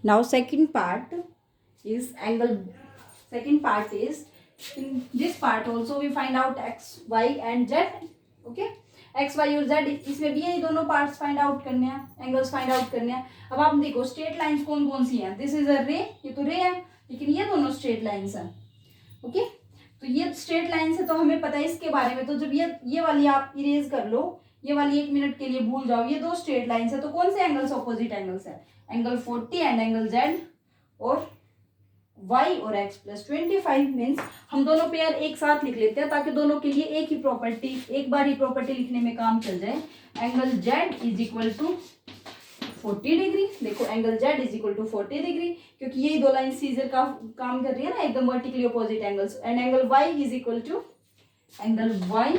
Now second part is angle. Second part is, in this part also we find out x, y and z. Okay, x, y और z, इसमें भी ये दोनों parts find out करने हैं, angles find out करने हैं. अब आप देखो स्ट्रेट लाइंस कौन कौन सी हैं. दिस इज अ रे, ये तो रे है, लेकिन ये दोनों स्ट्रेट लाइंस हैं. ओके, तो ये स्ट्रेट लाइंस है तो हमें पता है इसके बारे में. तो जब ये वाली आप इरेज कर लो, ये वाली 1 मिनट के लिए भूल जाओ. ये दो स्ट्रेट लाइंस है तो कौन से एंगल्स अपोजिट एंगल्स है? एंगल 40 एंड एंगल z और y और x प्लस 25. मीन्स हम दोनों पेयर एक साथ लिख लेते हैं ताकि दोनों के लिए एक ही प्रॉपर्टी, एक बार ही प्रॉपर्टी लिखने में काम चल जाए. Angle z is equal to 40 degree. देखो angle z is equal to 40 degree, क्योंकि यही दो लाइन सीजर का काम कर रही है ना, एकदम vertically opposite angles. And angle y is equal to, angle y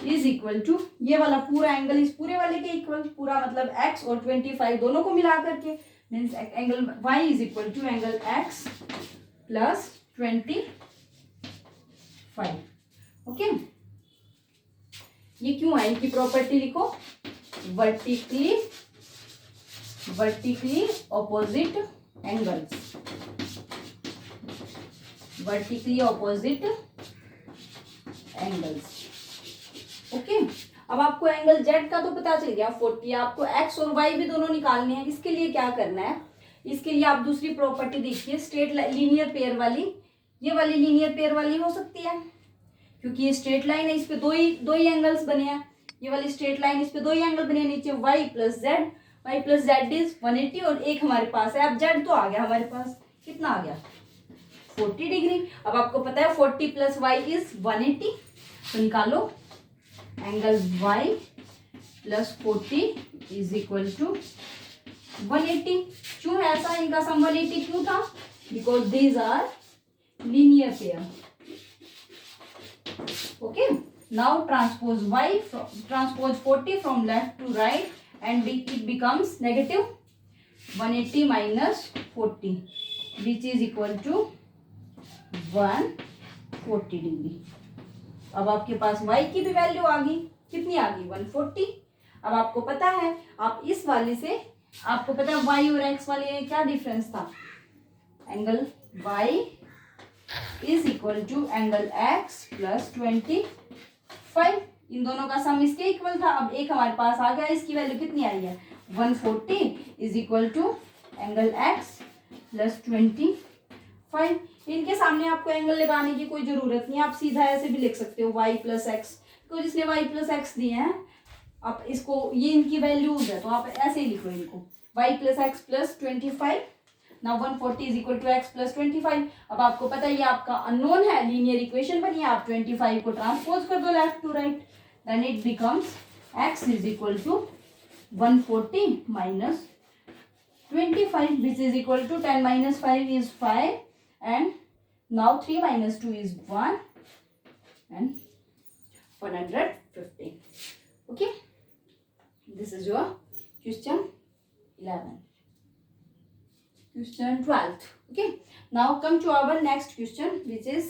is equal to ये वाला पूरा एंगल इस पूरे वाले के इक्वल, पूरा मतलब x और 25 दोनों को मिला करके. Means angle y is equal to angle x plus 25. Okay, ये क्यों आई की प्रॉपर्टी लिखो, vertically opposite angles, vertically opposite angles. Okay, अब आपको एंगल z का तो पता चल गया 40. आपको x और y भी दोनों निकालने हैं. इसके लिए क्या करना है, इसके लिए आप दूसरी प्रॉपर्टी देखिए, स्ट्रेट लीनियर पेयर वाली. ये वाली लीनियर पेयर वाली हो सकती है क्योंकि ये स्ट्रेट लाइन है, इस पे दो ही एंगल्स बने हैं. ये वाली स्ट्रेट लाइन, इस पे दो ही एंगल बने हैं. नीचे y प्लस z इज 180 और एक हमारे पास है. अब z तो आ गया हमारे पास, कितना आ गया 40 डिग्री. अब आपको पता है 40 प्लस y इज 180, तो निकालो angle y plus 40 is equal to 180. क्यों है ऐसा, इनका सम 180 क्यों था? Because these are linear pair. Okay, now transpose y, transpose 40 from left to right and it becomes negative 180 minus 40 which is equal to 140 degree. अब आपके पास y की भी वैल्यू आ गई, कितनी आ गई 140. अब आपको पता है, आप इस वाले से, आपको पता है y और x वाले क्या डिफरेंस था, angle y is equal to angle x plus 25. इन दोनों का सम इसके इक्वल था. अब एक हमारे पास आ गया, इसकी वैल्यू कितनी आई है 140 is equal to angle x plus 25. इनके सामने आपको एंगल लगाने की कोई जरूरत नहीं है, आप सीधा ऐसे भी लिख सकते हो y प्लस एक्स. तो जिसने y प्लस एक्स दिए हैं, आप इसको, ये इनकी वैल्यूज है तो आप ऐसे ही लिखो इनको, y plus x plus 25. Now 140 is equal to x plus 25. अब आपको पता है ये आपका अननोन है, लीनियर इक्वेशन बनी है. आप 25 को ट्रांसपोज कर दो left to right, then it becomes x is equal to 140 minus 25 which is equal to 10 minus 5 is 5 and now 3 minus 2 is 1 and 150. Okay, this is your question 11. Question 12. Okay, now come to our next question, which is,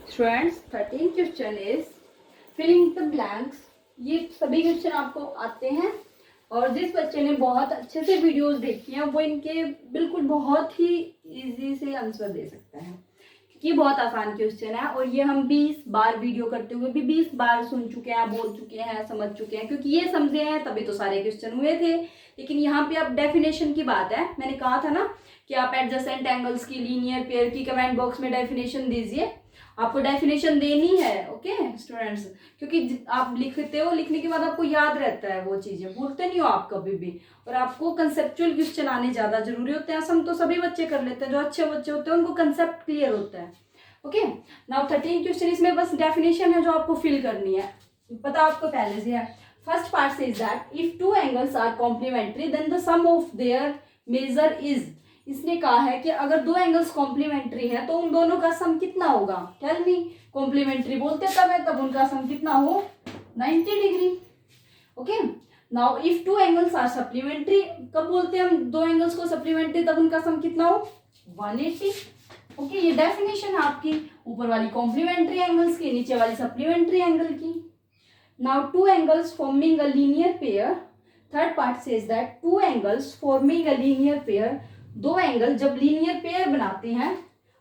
students 13th question is filling the blanks. ये सभी question आपको आते हैं और जिस बच्चे ने बहुत अच्छे से वीडियोस देखी हैं वो इनके बिल्कुल बहुत ही इजी से आंसर दे सकता है, क्योंकि बहुत आसान क्वेश्चन है. और ये हम 20 बार वीडियो करते हुए भी 20 बार सुन चुके हैं, बोल चुके हैं, समझ चुके हैं, क्योंकि ये समझे हैं तभी तो सारे क्वेश्चन हुए थे. लेकिन यहाँ पे अब डेफिनेशन की बात है. मैंने कहा था ना कि आप एडजेसेंट एंगल्स की, लीनियर पेयर की कमेंट बॉक्स में डेफिनेशन दीजिए. आपको डेफिनेशन देनी है. ओके स्टूडेंट्स, क्योंकि आप लिखते हो, लिखने के बाद आपको याद रहता है, वो चीजें भूलते नहीं हो आप कभी भी. और आपको कंसेप्चुअल क्वेश्चन आने ज्यादा जरूरी होते हैं. सम तो सभी बच्चे कर लेते हैं, जो अच्छे बच्चे होते हैं उनको कंसेप्ट क्लियर होता है. ओके, नाउ 13 क्वेश्चन, इसमें बस डेफिनेशन है जो आपको फिल करनी है. पता आपको पहले से है. First part says that if two angles are complementary then the sum of their measure is. इसने कहा है कि अगर दो एंगल्स कॉम्प्लीमेंट्री है तो उन दोनों का सम कितना होगा. टेल मी, कॉम्प्लीमेंट्री बोलते तब है तब उनका सम कितना हो 90 डिग्री. Okay, now if two angles are supplementary, कब बोलते हैं हम दो एंगल्स को सप्लीमेंट्री, तब उनका सम कितना हो 180. ओके, ये डेफिनेशन है आपकी, ऊपर वाली कॉम्प्लीमेंट्री एंगल्स की, नीचे वाली सप्लीमेंट्री एंगल की. Now two angles forming a linear pair third part says that two angles forming a linear pair, दो एंगल जब लीनियर पेयर बनाते हैं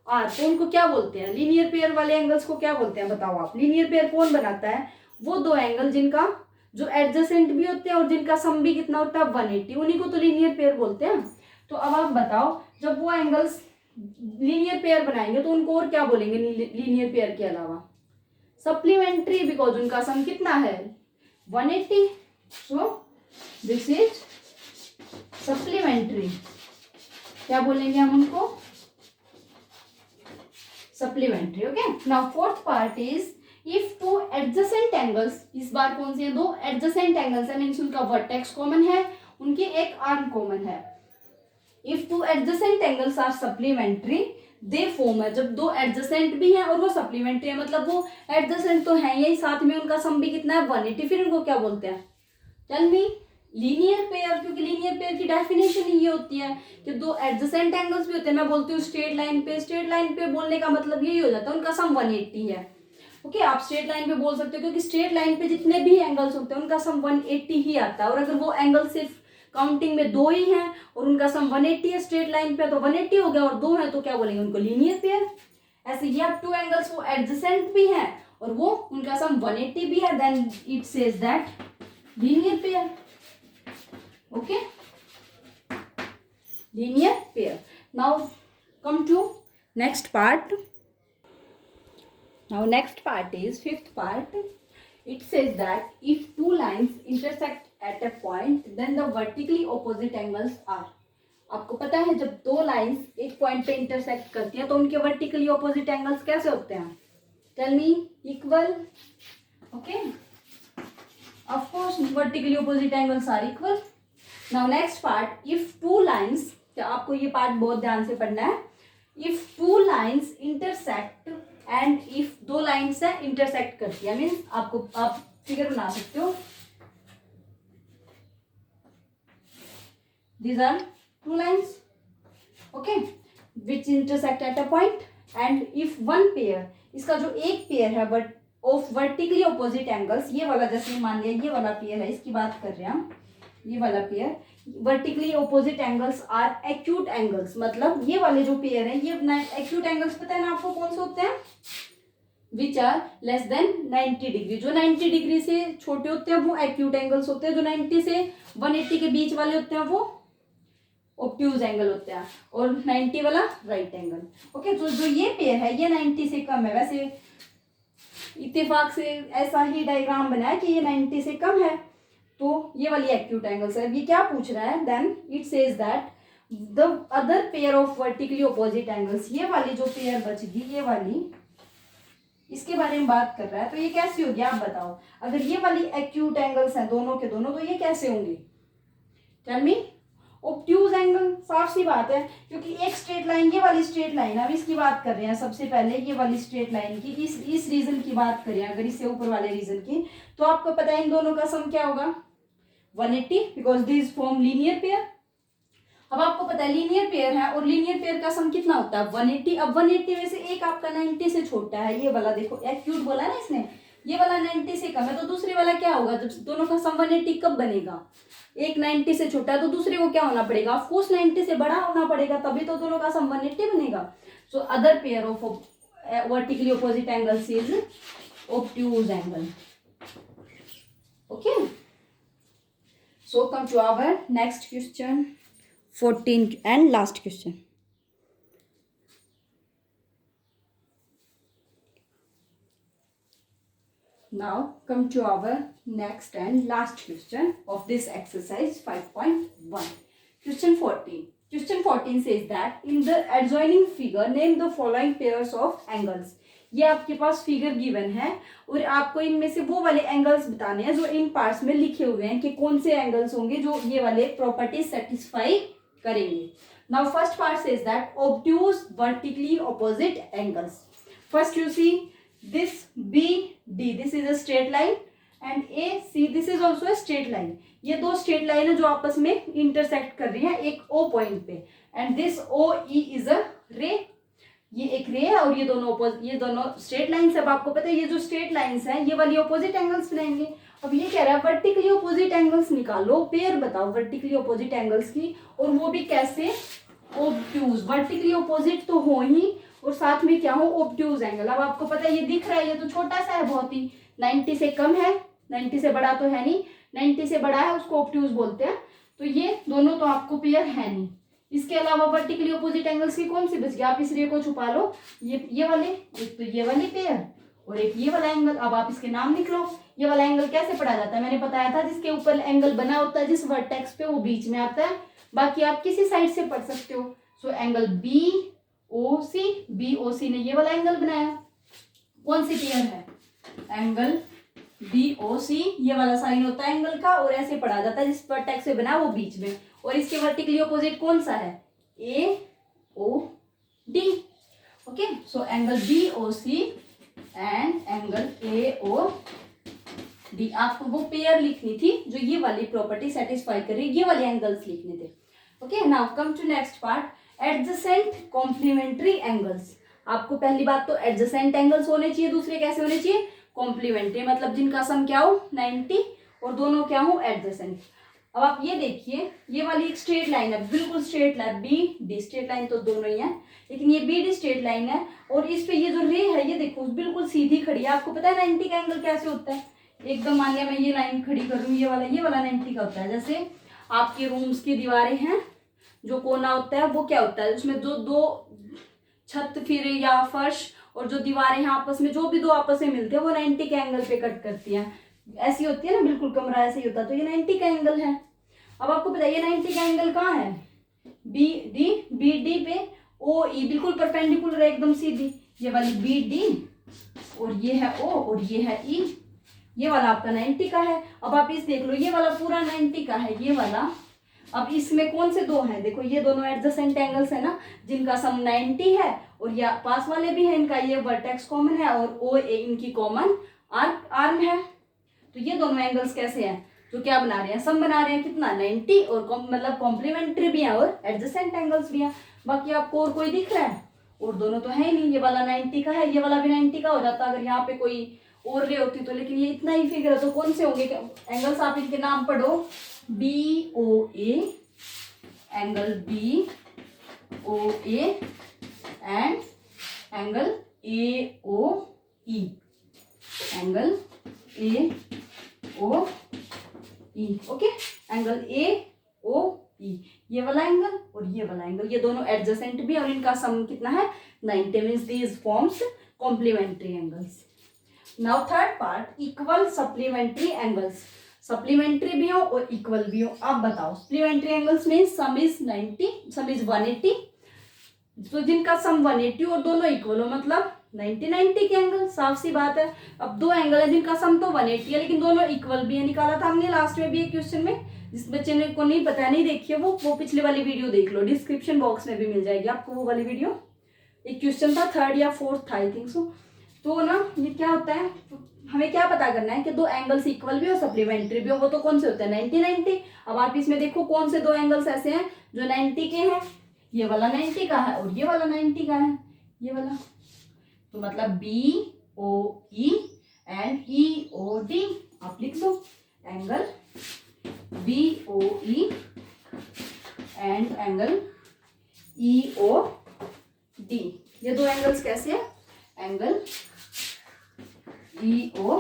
तो उनको क्या बोलते हैं? लीनियर पेयर वाले एंगल्स को क्या बोलते हैं बताओ आप? लीनियर पेयर कौन बनाता है? वो दो एंगल जिनका जो एडजेसेंट भी होते हैं और जिनका सम भी कितना होता है 180, उन्हीं को तो लीनियर पेयर बोलते हैं। तो अब आप बताओ, जब वो एंगल्स लीनियर पेयर बनाएंगे तो उनको और क्या बोलेंगे लीनियर पेयर के अलावा? सप्लीमेंट्री, बिकॉज उनका सम कितना है 180। सो दिस इज सप्लीमेंट्री, क्या बोलेंगे हम उनको? Supplementary. Okay, now fourth part is if two adjacent angles, इस बार कौन से दो एडजेसेंट एंगल्स है, मीन्स उनका वर्टेक्स कॉमन है, उनके एक आर्म कॉमन है। If two adjacent angles are supplementary they form है, जब दो एडजेसेंट भी है और वो सप्लीमेंट्री है, मतलब वो एडजेसेंट तो है यही, साथ में उनका सम भी कितना है 180, फिर उनको क्या बोलते हैं? Tell me. लीनियर पेयर, क्योंकि लीनियर पेयर की डेफिनेशन ही ये होती है कि दो एडजेसेंट एंगल्स भी होते हैं। मैं बोलती हूँ स्ट्रेट लाइन पे, स्ट्रेट लाइन पे बोलने का मतलब यही हो जाता है उनका सम 180 है। ओके, आप स्ट्रेट लाइन पे बोल सकते हो क्योंकि स्ट्रेट लाइन पे जितने भी एंगल्स होते हैं उनका सम 180 ही आता है। और अगर वो एंगल सिर्फ काउंटिंग में दो ही हैं और उनका सम 180 है स्ट्रेट लाइन पे, तो 180 हो गया, और दो है तो क्या बोलेंगे उनको? Linear pair. ऐसे ये आप टू एंगल्स वो एडजेसेंट भी हैं और वो उनका सम 180 भी है, then it says that linear pair. Okay, linear pair. Now come to next part. Now next part is fifth part. It says that if two lines intersect at a point, then the vertically opposite angles are. आपको पता है जब दो lines एक point पे intersect करती हैं तो उनके वर्टिकली ऑपोजिट एंगल्स कैसे होते हैं? Tell me. Equal. Okay, of course vertically opposite angles are equal. Now next part, if two lines, तो आपको ये पार्ट बहुत ध्यान से पढ़ना है। If two lines intersect and if दो लाइंस है इंटरसेक्ट करती है, मीन्स आपको आप फिगर बना सकते हो, these are two lines, okay, which intersect at a point, and if one pair, इसका जो एक पेयर है but of vertically opposite angles, ये वाला जैसे मान लिया ये वाला पेयर है, इसकी बात कर रहे हैं हम, ये वाला pair vertically opposite angles are acute angles, मतलब ये वाले जो पेयर है ये एक्यूट एंगल्स पता है ना आपको कौन से होते हैं? Which are less than 90 degree. जो 90 डिग्री से छोटे होते हैं वो एक्यूट एंगल्स होते हैं, जो 90 से 180 के बीच वाले होते हैं वो ऑब्ट्यूज एंगल होते हैं, और 90 वाला राइट एंगल। ओके, तो जो ये पेयर है ये 90 से कम है, वैसे इत्तेफाक से ऐसा ही डायग्राम बना है कि ये 90 से कम है, तो ये वाली एक्यूट एंगल्स है। ये क्या पूछ रहा है? Then it says that the other pair of vertically opposite angles, ये वाली जो पेयर बचेगी ये वाली, इसके बारे में बात कर रहा है, तो ये कैसी होगी आप बताओ? अगर ये वाली एक्यूट एंगल्स हैं दोनों के दोनों, तो ये कैसे होंगे? Tell me. ऑब्ट्यूज एंगल, साफ सी बात है, क्योंकि एक स्ट्रेट लाइन, ये वाली स्ट्रेट लाइन, अब इसकी बात कर रहे हैं सबसे पहले, ये वाली स्ट्रेट लाइन की इस रीजन की बात करें अगर, इससे ऊपर वाले रीजन की, तो आपको पता है इन दोनों का सम क्या होगा? 180, because this form linear pair. अब आपको पता है लीनियर पेयर है और लीनियर पेयर का सम कितना होता है? 180। अब 180 में से एक आपका 90 से छोटा है, ये वाला देखो एक्यूट बोला ना इसने, ये वाला 90 से कम है, तो दूसरे वाला क्या होगा? जब दोनों का सम 180 कब बनेगा? एक 90 से छोटा है तो दूसरे को क्या होना पड़ेगा? ऑफ कोर्स 90 से बड़ा होना पड़ेगा, तभी तो दोनों का सम 180 बनेगा। So other pair of vertically opposite angles is obtuse angle. Okay, so come to our next question, 14th and last question. Now come to our next and last question of this exercise 5.1. Question 14. Question 14 says that in the adjoining figure name the following pairs of angles. ये आपके पास figure given है और आपको इनमें से वो वाले angles बताने हैं जो इन पार्ट्स में लिखे हुए हैं कि कौन से एंगल्स होंगे जो ये वाले प्रॉपर्टीज सेटिस्फाई करेंगे। Now first part says that obtuse vertically opposite angles. First you see this B D, this is a straight line, and A C, this is also a straight line. ये दो straight line है जो आपस में intersect कर रही हैं एक ओ पॉइंट पे, and this O E is a ray, ये एक रे है और ये दोनों स्ट्रेट लाइन्स। अब आपको पता है ये जो स्ट्रेट लाइन्स हैं ये वाली ऑपोजिट एंगल्स बनाएंगे, अब ये कह रहा है वर्टिकली ऑपोजिट एंगल्स निकालो, पेयर बताओ वर्टिकली ऑपोजिट एंगल्स की, और वो भी कैसे, ऑब्ट्यूज। वर्टिकली ऑपोजिट तो हो ही, और साथ में क्या हो, ऑब्ट्यूज एंगल। अब आपको पता है ये दिख रहा है, ये तो छोटा सा है बहुत ही, 90 से कम है, 90 से बड़ा तो है नहीं, 90 से बड़ा है उसको ऑब्ट्यूज बोलते हैं। तो ये दोनों तो आपको पेयर है नहीं। इसके अलावा वर्टिकली ऑपोजिट एंगल्स की कौन सी बच गई, आप इस रे को छुपा लो, ये वाले, एक तो ये वाली पेयर और एक ये वाला एंगल। अब आप इसके नाम लिख लो। ये वाला एंगल कैसे पढ़ा जाता है, मैंने बताया था, जिसके ऊपर एंगल बना होता है जिस वर्टेक्स पे, वो बीच में आता है। बाकी आप किसी साइड से पढ़ सकते हो। सो एंगल बी ओ सी ने ये वाला एंगल बनाया, कौन सी पेयर है, एंगल बी ओ सी, ये वाला साइन होता है एंगल का, और ऐसे पढ़ा जाता है जिस वर्टेक्स से बना वो बीच में। और इसके वर्टिकली ऑपोजिट कौन सा है, A O D. Okay, so angle B O C and angle A O D, आपको वो पेयर लिखनी थी जो ये वाली प्रॉपर्टी सेटिस्फाई कर रही है, ये वाले एंगल्स लिखने थे। Okay, now come to next part, adjacent complementary angles. आपको पहली बात तो एडजेसेंट एंगल्स होने चाहिए, दूसरे कैसे होने चाहिए, कॉम्प्लीमेंट्री, मतलब जिनका सम क्या हो 90 और दोनों क्या हो एडजेसेंट। अब आप ये देखिए, ये वाली एक स्ट्रेट लाइन है, बिल्कुल straight line, B D straight line तो दोनों ही है, लेकिन ये बी डी स्ट्रेट लाइन है, और इस पे ये जो रे है ये देखो बिल्कुल सीधी खड़ी है। आपको पता है 90 का एंगल कैसे होता है, एकदम मान लिया मैं ये लाइन खड़ी कर लूँ, ये वाला 90 का होता है। जैसे आपके रूम्स की दीवारें हैं, जो कोना होता है वो क्या होता है, उसमें जो दो छत फिर या फर्श और जो दीवारें हैं आपस में, जो भी दो आपस में मिलते हैं वो 90 के एंगल पे कट करती हैं, ऐसी होती है ना, बिल्कुल कमरा ऐसे ही होता है, तो ये 90 का एंगल है। अब आपको बताइए 90 का एंगल कहाँ है, बी डी पे ओ ई, बिल्कुल परपेंडिकुलर है एकदम सीधी, ये वाली बी डी और ये है ओ और ये है ई, ये वाला आपका 90 का है। अब आप इस देख लो, ये वाला पूरा 90 का है, ये वाला। अब इसमें कौन से दो हैं, देखो ये दोनों एडजेसेंट एंगल्स है ना, जिनका सम 90 है, और या पास वाले भी हैं, इनका ये वर्टेक्स कॉमन है और ओ ए इनकी कॉमन आर्म है। तो ये दोनों एंगल्स कैसे हैं, तो क्या बना रहे हैं, सम बना रहे हैं कितना 90, और मतलब कॉम्प्लीमेंट्री भी है और एडजेसेंट एंगल्स भी हैं। बाकी आपको और कोई दिख रहा है, और दोनों तो है ही नहीं, ये वाला 90 का है, ये वाला भी 90 का हो जाता अगर यहाँ पे कोई और रे होती तो, लेकिन ये इतना ही फिगर है, तो कौन से होंगे एंगल्स, आप इनके नाम पढ़ो, B O A, angle B O A and angle A O E, angle A O E. Okay, angle A O E, ये वाला एंगल और ये वाला एंगल, ये दोनों एडजेसेंट भी, और इनका सम कितना है 90, means these forms complementary angles. Now third part, equal supplementary angles. Supplementary भी हो और इक्वल भी हो। आप बताओ, सप्लीमेंट्री एंगल्स में सम इज 90, सम इज 180, तो जिनका सम 180 और दोनों इक्वल हो, मतलब 90 के एंगल, साफ सी बात है। अब दो एंगल है जिनका सम तो 180 है लेकिन दोनों इक्वल भी है, निकाला था हमने लास्ट में भी एक क्वेश्चन में। जिस बच्चे ने को नहीं पता, नहीं देखिए वो पिछले वाली वीडियो देख लो, डिस्क्रिप्शन बॉक्स में भी मिल जाएगी आपको वो वाली वीडियो। एक क्वेश्चन था, थर्ड या फोर्थ था आई थिंक सो। तो ना ये क्या होता है, हमें क्या पता करना है कि दो एंगल्स इक्वल भी हो सप्लीमेंट्री भी हो, वो तो कौन से होते हैं 90। अब आप इसमें देखो कौन से दो एंगल्स ऐसे हैं जो 90 के हैं, ये वाला 90 का है और ये वाला 90 का है, ये वाला, तो मतलब B O E and E O D. आप लिख दो angle B O E and angle E O D. ये दो एंगल्स कैसे हैं, एंगल ई ओ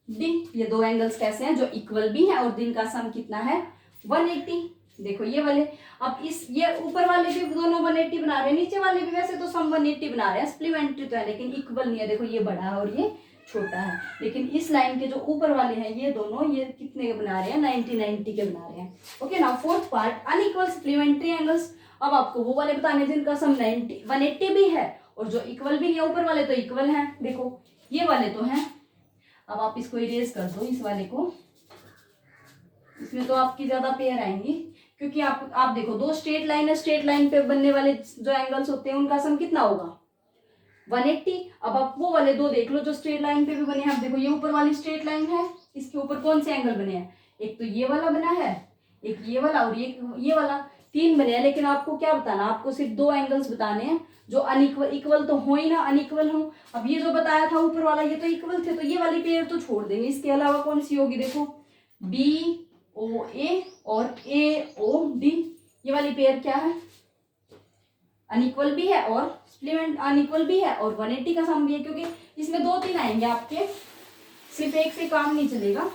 डी, ये दो एंगल्स कैसे हैं जो इक्वल भी हैं और जिनका सम कितना है 180। देखो ये वाले, अब इस ये ऊपर वाले भी दोनों 180 बना रहे हैं, नीचे वाले भी वैसे तो सम 180 बना रहे हैं, सप्लीमेंट्री तो है लेकिन इक्वल नहीं है। देखो ये बड़ा है और ये छोटा है, लेकिन इस लाइन के जो ऊपर वाले हैं ये दोनों, ये कितने के बना रहे हैं 90 के बना रहे हैं। Okay, now fourth part, unequal supplementary angles. अब आपको वो वाले बताने जिनका सम 180 भी है और जो इक्वल भी नहीं है, ऊपर वाले तो इक्वल हैं, देखो ये वाले तो हैं। अब आप इसको इरेज कर दो, इस वाले को, इसमें तो आपकी ज्यादा पेयर आएंगी क्योंकि आप देखो दो स्ट्रेट लाइन है, स्ट्रेट लाइन पे बनने वाले जो एंगल्स होते हैं उनका सम कितना होगा 180। अब आप वो वाले दो देख लो जो स्ट्रेट लाइन पे भी बने हैं। आप देखो ये ऊपर वाली स्ट्रेट लाइन है, इसके ऊपर कौन से एंगल बने हैं, एक तो ये वाला बना है, एक ये वाला और ये वाला, 3 बने हैं, लेकिन आपको क्या बताना, आपको सिर्फ 2 एंगल्स बताने हैं जो अनइक्वल, इक्वल तो हो ही ना, अनइक्वल हो। अब ये जो बताया था ऊपर वाला ये तो इक्वल थे, तो ये वाली पेयर तो छोड़ देंगे। इसके अलावा कौन सी होगी, देखो BOA और AOD, ये वाली पेयर क्या है, अनइक्वल भी है और सप्लीमेंट अनइक्वल भी है और 180 का सम भी है, क्योंकि इसमें 2-3 आएंगे आपके, सिर्फ एक से काम नहीं चलेगा।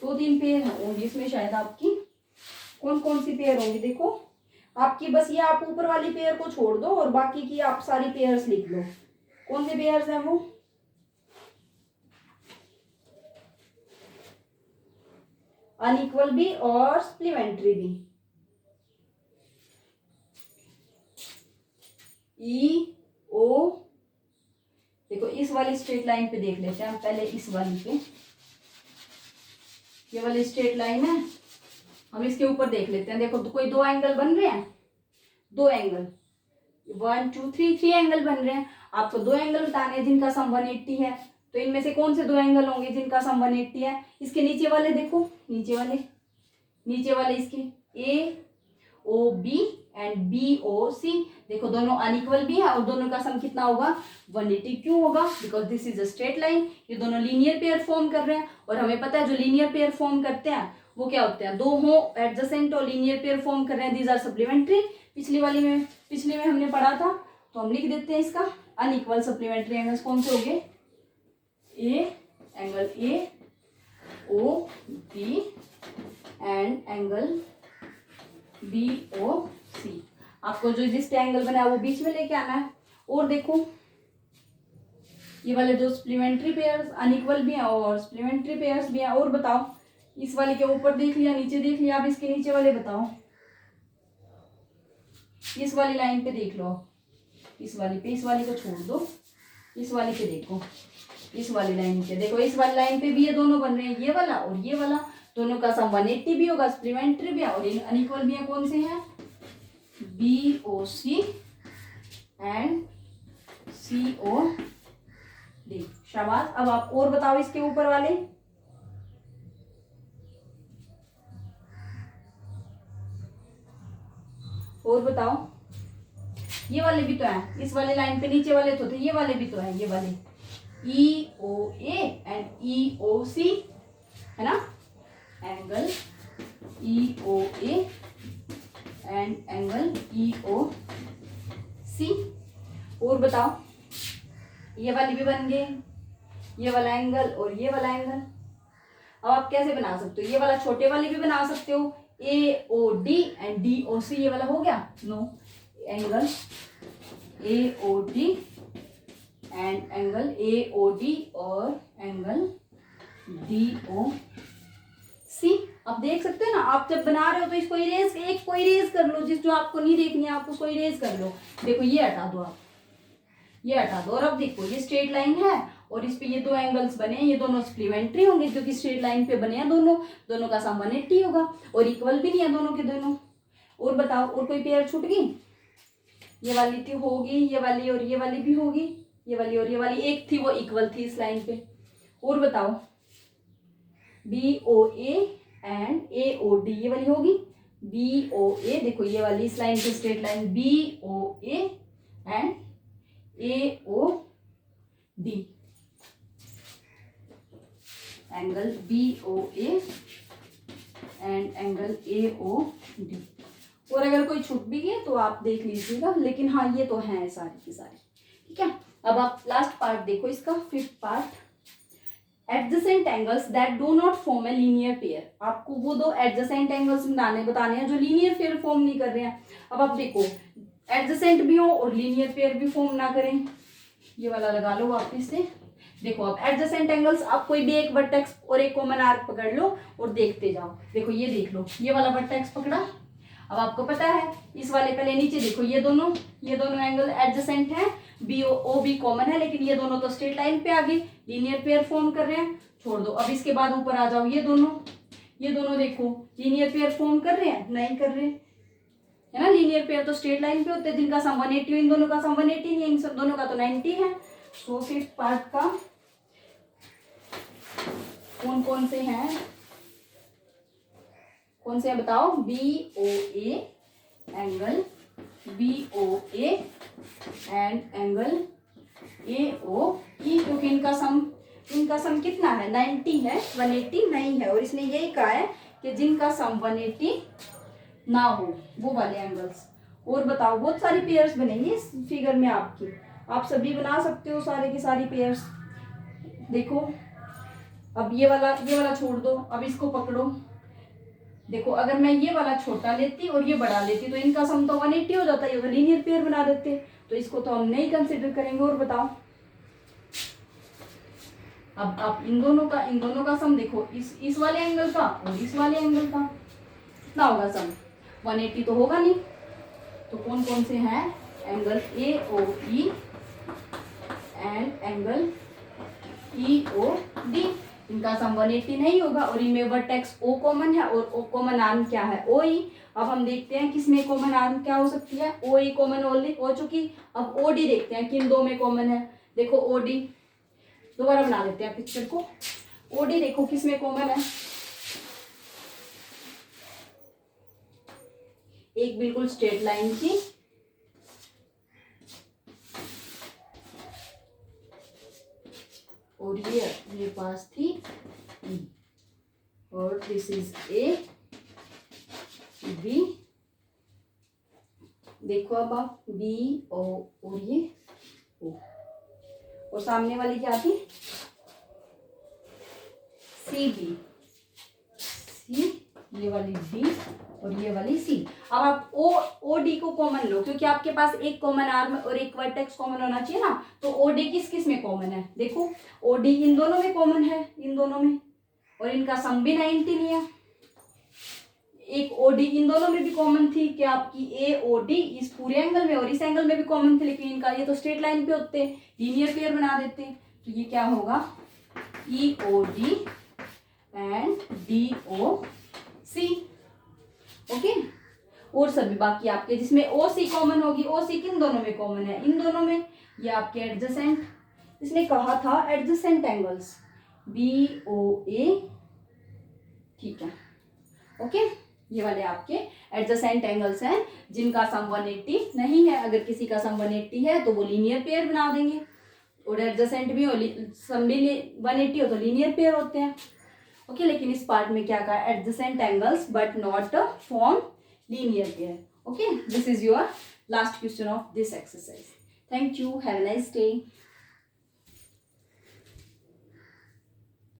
2-3 पेयर होंगी इसमें शायद आपकी। कौन कौन सी पेयर होंगी देखो आपकी, बस ये आप ऊपर वाली पेयर को छोड़ दो और बाकी की आप सारी पेयर्स लिख लो। कौन से पेयर्स हैं वो, अनइक्वल भी और सप्लीमेंट्री भी। EO, देखो इस वाली स्ट्रेट लाइन पे देख लेते हैं हम पहले, इस वाली पे, ये वाली स्ट्रेट लाइन है, हम इसके ऊपर देख लेते हैं। देखो कोई 2 एंगल बन रहे हैं, 2 एंगल, 1 2 3 एंगल बन रहे हैं। आपको 2 एंगल बताने हैं जिनका सम 180 है, तो इनमें से कौन से 2 एंगल होंगे जिनका सम 180 है। इसके नीचे वाले देखो, नीचे वाले इसके AOB एंड BOC, देखो दोनों अनइक्वल भी है और दोनों का सम कितना होगा, 180। क्यों होगा, because this is a straight line, ये दोनों लीनियर पेयर फॉर्म कर रहे हैं और हमें पता है जो लीनियर पेयर फॉर्म करते हैं वो क्या होते हैं, 2 हो एडजेसेंट और लीनियर पेयर फॉर्म कर रहे हैं, दीज आर सप्लीमेंट्री। पिछले में हमने पढ़ा था, तो हम लिख देते हैं इसका अनइक्वल सप्लीमेंट्री एंगल्स कौन से हो गए, angle AOB and angle BOC। आपको जो जिस एंगल बना है वो बीच में लेके आना है। और देखो ये वाले जो सप्लीमेंट्री पेयर्स अनइक्वल भी हैं और सप्लीमेंट्री पेयर्स भी हैं। और बताओ, इस वाले के ऊपर देख लिया, नीचे देख लिया, अब इसके नीचे वाले बताओ, इस वाली लाइन पे देख लो, इस वाली पे, इस वाली को छोड़ दो, इस वाली पे देखो, इस वाली लाइन पे देखो, इस वाली लाइन पे भी ये दोनों बन रहे हैं, ये वाला और ये वाला, दोनों का सम 180 भी होगा, सप्लीमेंट्री भी है और अनइक्वल भी है। कौन से हैं, BOC एंड COD। शाबाश। अब आप और बताओ इसके ऊपर वाले, और बताओ, ये वाले भी तो हैं, इस वाले लाइन पे नीचे वाले तो थे, ये वाले भी तो हैं, ये वाले EOA एंड EOC है ना, angle EOA and angle EOC। और बताओ, ये वाली भी बन गए, ये वाला एंगल और ये वाला एंगल। अब आप कैसे बना सकते हो, ये वाला छोटे वाले भी बना सकते हो, AOD एंड DOC, ये वाला हो गया, no, angle AOD and angle AOD और एंगल DOC। अब देख सकते हैं ना, आप जब बना रहे हो तो इसको इरेज, एक को इरेज कर लो, जिस जो आपको नहीं देखनी है आप उसको इरेज कर लो। देखो ये हटा दो, आप ये हटा दो, और अब देखो ये स्ट्रेट लाइन है और इस पे ये 2 एंगल्स बने हैं, ये दोनों सप्लीमेंट्री होंगे क्योंकि स्ट्रेट लाइन पे बने हैं दोनों का सम 180 होगा और इक्वल भी नहीं है दोनों के दोनों। और बताओ, और कोई पेयर छूट गई, ये वाली थी होगी, ये वाली और ये वाली भी होगी, ये वाली और ये वाली, एक थी वो इक्वल थी इस लाइन पे। और बताओ, BOA एंड AOD, ये वाली होगी BOA, देखो ये वाली इस लाइन पे straight line BOA and AOD, angle BOA and angle AOD। और अगर कोई छूट भी गया तो आप देख लीजिएगा, लेकिन हाँ ये तो है सारी की सारी, ठीक है। अब आप लास्ट पार्ट देखो इसका, 5th part, adjacent angles that do not form a linear pair. आपको वो 2 एडजेसेंट एंगल्स बताने हैं जो लीनियर पेयर फॉर्म नहीं कर रहे हैं। अब आप देखो, एडजेसेंट भी हो और लीनियर पेयर भी फॉर्म ना करें, ये वाला लगा लो वापिस से। देखो अब एडजेसेंट एंगल्स, आप कोई भी एक वर्टेक्स और एक कॉमन आर्क पकड़ लो और देखते जाओ। देखो ये देख लो, ये वाला वर्टेक्स पकड़ा, अब आपको पता है इस वाले पहले नीचे देखो, ये दोनों एंगल एडजेसेंट हैं, BOB कॉमन है, लेकिन ये दोनों तो स्ट्रेट लाइन पे आ गए, लीनियर पेयर फॉर्म कर रहे हैं, छोड़ दो। अब इसके बाद ऊपर आ जाओ, ये दोनों देखो लीनियर पेयर फॉर्म कर रहे हैं, नहीं कर रहे है ना, लीनियर पेयर तो स्ट्रेट लाइन पे होते हैं जिनका सम 180, इन दोनों का सम 180 नहीं है, इन सब दोनों का तो 90 है। सो 5th पार्ट का कौन कौन से हैं, कौन से हैं बताओ? BOA angle BOA and angle AOE, क्योंकि इनका सम कितना है? 90 है, 180 नहीं है। और इसने यही कहा है कि जिनका सम 180 ना हो वो वाले एंगल्स। और बताओ, बहुत सारी पेयर्स बनेंगी इस फिगर में आपकी, आप सभी बना सकते हो सारे की सारी पेयर्स। देखो अब ये वाला छोड़ दो, अब इसको पकड़ो। देखो अगर मैं ये वाला छोटा लेती और ये बड़ा लेती तो इनका सम तो 180 हो जाता, ये लीनियर पेयर बना देते, तो इसको तो हम नहीं कंसिडर करेंगे। और बताओ, अब आप इन दोनों का सम देखो, इस वाले एंगल का और इस वाले एंगल का कितना होगा सम? 180 तो होगा नहीं। तो कौन कौन से हैं? Angle AOE and angle EOD, इनका सम 180 नहीं होगा। और इनमें वर्टेक्स O कॉमन है और O कॉमन आर्म क्या है? OE। अब हम देखते हैं किसमें कॉमन आर्म क्या हो सकती है? OE कॉमन ऑलरेडी हो चुकी। अब OD देखते हैं किन दो में कॉमन है। देखो OD, दोबारा बना लेते हैं पिक्चर को। OD देखो किसमें कॉमन है? एक बिल्कुल स्ट्रेट लाइन की और ये पास थी E, और दिस इज A B। देखो अब आप B O और ये O, और सामने वाली क्या थी? CB, C, ये वाली D और ये वाली C। अब आप OD को कॉमन लो, क्योंकि आपके पास एक कॉमन आर्म और एक वर्टेक्स कॉमन होना चाहिए ना। तो OD किस किस में कॉमन है? देखो OD इन दोनों में कॉमन है, इन दोनों में, और इनका सम भी 90 नहीं है। एक OD इन दोनों में भी कॉमन थी कि आपकी AOD इस पूरे एंगल में और इस एंगल में भी कॉमन थी, लेकिन इनका ये तो स्ट्रेट लाइन पे होते, लीनियर पेयर बना देते। तो ये क्या होगा? EOD and DOC। ओके। और सभी बाकी आपके जिसमें OC कॉमन होगी, OC किन दोनों में कॉमन है? इन दोनों में। ये आपके एडजेसेंट, इसने कहा था एडजेसेंट एंगल्स BOA, ठीक है। ओके, ये वाले आपके एडजेसेंट एंगल्स हैं जिनका सम 180 नहीं है। अगर किसी का सम 180 है तो वो लीनियर पेयर बना देंगे, और एडजेसेंट भी हो, सम भी 180 हो तो लीनियर पेयर होते हैं। ओके, लेकिन इस पार्ट में क्या कहा? Adjacent angles but not form linear pair. Okay, this is your last question of this exercise. Thank you, have a nice day.